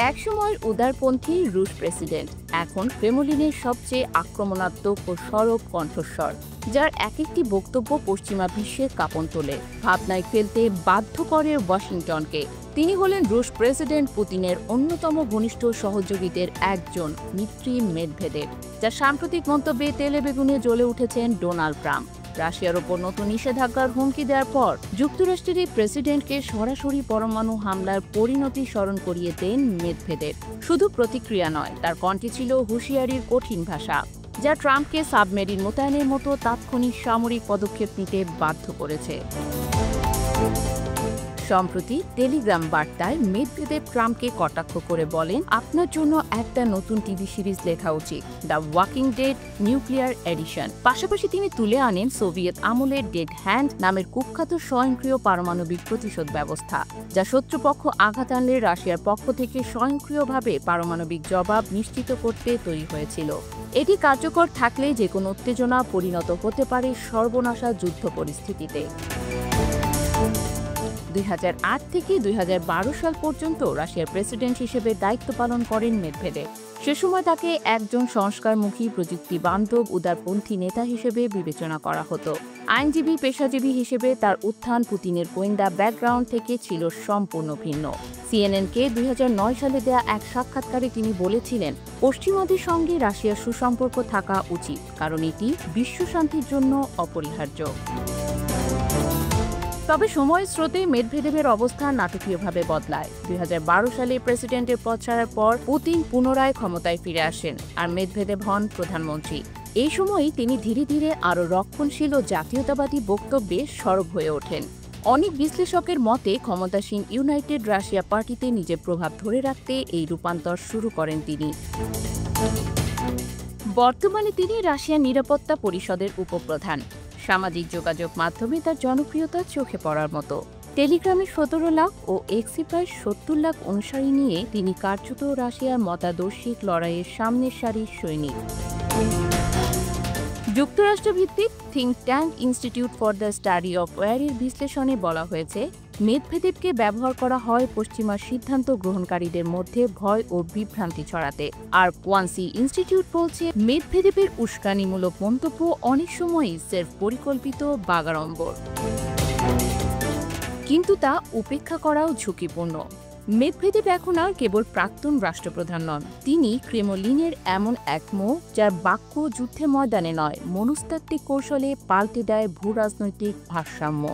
একসময়ের উদারপন্থী রুশ প্রেসিডেন্ট এখন ক্রেমলিনের সবচেয়ে আক্রমণাত্মক ও সরব কণ্ঠস্বর, যার এক একটি বক্তব্য পশ্চিমা বিশ্বের কাঁপন তোলে, ভাবনায় ফেলতে বাধ্য করে ওয়াশিংটনকে। তিনি হলেন রুশ প্রেসিডেন্ট পুতিনের অন্যতম ঘনিষ্ঠ সহযোগীদের একজন, দমিত্রি মেদভেদেভ, যার সাম্প্রতিক মন্তব্যে তেলে বেগুনে জ্বলে উঠেছেন ডোনাল্ড ট্রাম্প। রাশিয়ার ওপর নতুন নিষেধাজ্ঞার হুমকি দেওয়ার পর যুক্তরাষ্ট্রের এই প্রেসিডেন্টকে সরাসরি পরমাণু হামলার পরিণতি স্মরণ করিয়ে দেন মেদভেদেভ। শুধু প্রতিক্রিয়া নয়, তার কণ্ঠে ছিল হুঁশিয়ারির কঠিন ভাষা, যা ট্রাম্পকে সাবমেরিন মোতায়েনের মতো তাৎক্ষণিক সামরিক পদক্ষেপ নিতে বাধ্য করেছে। সম্প্রতি টেলিগ্রাম বার্তায় মেদভেদেভ ট্রাম্পকে কটাক্ষ করে বলেন, আপনার জন্য একটা নতুন টিভি সিরিজ লেখা উচিত, the Walking Dead nuclear edition. পাশাপাশি তিনি তুলে আনেন সোভিয়েত আমলের ডেড হ্যান্ড নামের কুখ্যাত স্বয়ংক্রিয় পারমাণবিক প্রতিশোধ ব্যবস্থা, যা শত্রুপক্ষ আঘাত আনলে রাশিয়ার পক্ষ থেকে স্বয়ংক্রিয়ভাবে পারমাণবিক জবাব নিশ্চিত করতে তৈরি হয়েছিল। এটি কার্যকর থাকলে যে কোনো উত্তেজনা পরিণত হতে পারে সর্বনাশা যুদ্ধ পরিস্থিতিতে। 2008 থেকে 2012 সাল পর্যন্ত রাশিয়ার প্রেসিডেন্ট হিসেবে দায়িত্ব পালন করেন মেদভেদেভ। সে সময় তাকে একজন সংস্কারমুখী, প্রযুক্তি বান্ধব, উদারপন্থী নেতা হিসেবে বিবেচনা করা হতো। আইনজীবী পেশাজীবী হিসেবে তার উত্থান পুতিনের গোয়েন্দা ব্যাকগ্রাউন্ড থেকে ছিল সম্পূর্ণ ভিন্ন। সিএনএনকে 2009 সালে দেয়া এক সাক্ষাৎকারে তিনি বলেছিলেন, পশ্চিমাদের সঙ্গে রাশিয়ার সুসম্পর্ক থাকা উচিত, কারণ এটি বিশ্বশান্তির জন্য অপরিহার্য। তবে সময়ের স্রোতে মেদভেদেভের অবস্থান নাটকীয়ভাবে বদলায়। 2012 সালে প্রেসিডেন্টের পদ ছাড়ার পর পুতিন পুনরায় ক্ষমতায় ফিরে আসেন, আর মেদভেদেভ হন প্রধানমন্ত্রী। এই সময়ই তিনি ধীরে ধীরে আরও রক্ষণশীল ও জাতীয়তাবাদী বক্তব্যে সরব হয়ে ওঠেন। অনেক বিশ্লেষকের মতে, ক্ষমতাসীন ইউনাইটেড রাশিয়া পার্টিতে নিজের প্রভাব ধরে রাখতে এই রূপান্তর শুরু করেন তিনি। বর্তমানে তিনি রাশিয়ার নিরাপত্তা পরিষদের উপপ্রধান। সামাজিক যোগাযোগ মাধ্যমে তার জনপ্রিয়তা চোখে পড়ার মতো। টেলিগ্রামে 17 লাখ ও এক্সে প্রায় 70 লাখ অনুসারী নিয়ে তিনি কার্যত রাশিয়ার মতাদর্শিক লড়াইয়ের সামনের সারির সৈনিক। যুক্তরাষ্ট্রভিত্তিক think tank institute for the study of ওয়ারের বিশ্লেষণে বলা হয়েছে, মেদভেদেভকে ব্যবহার করা হয় পশ্চিমা সিদ্ধান্ত গ্রহণকারীদের মধ্যে ভয় ও বিভ্রান্তি ছড়াতে। আর কোয়ান্সি ইনস্টিটিউট বলছে, মেদভেদেভের উস্কানিমূলক মন্তব্য অনেক সময়ই সেলফ পরিকল্পিত বাগাড়ম্বর, কিন্তু তা উপেক্ষা করাও ঝুঁকিপূর্ণ। মেদভেদেভ এখন আর কেবল প্রাক্তন রাষ্ট্রপ্রধান নন, তিনি ক্রেমলিনের এমন এক মুখ, যার বাক্য যুদ্ধের ময়দানে নয়, মনস্তাত্ত্বিক কৌশলে পাল্টে দেয় ভূ রাজনৈতিক ভারসাম্য।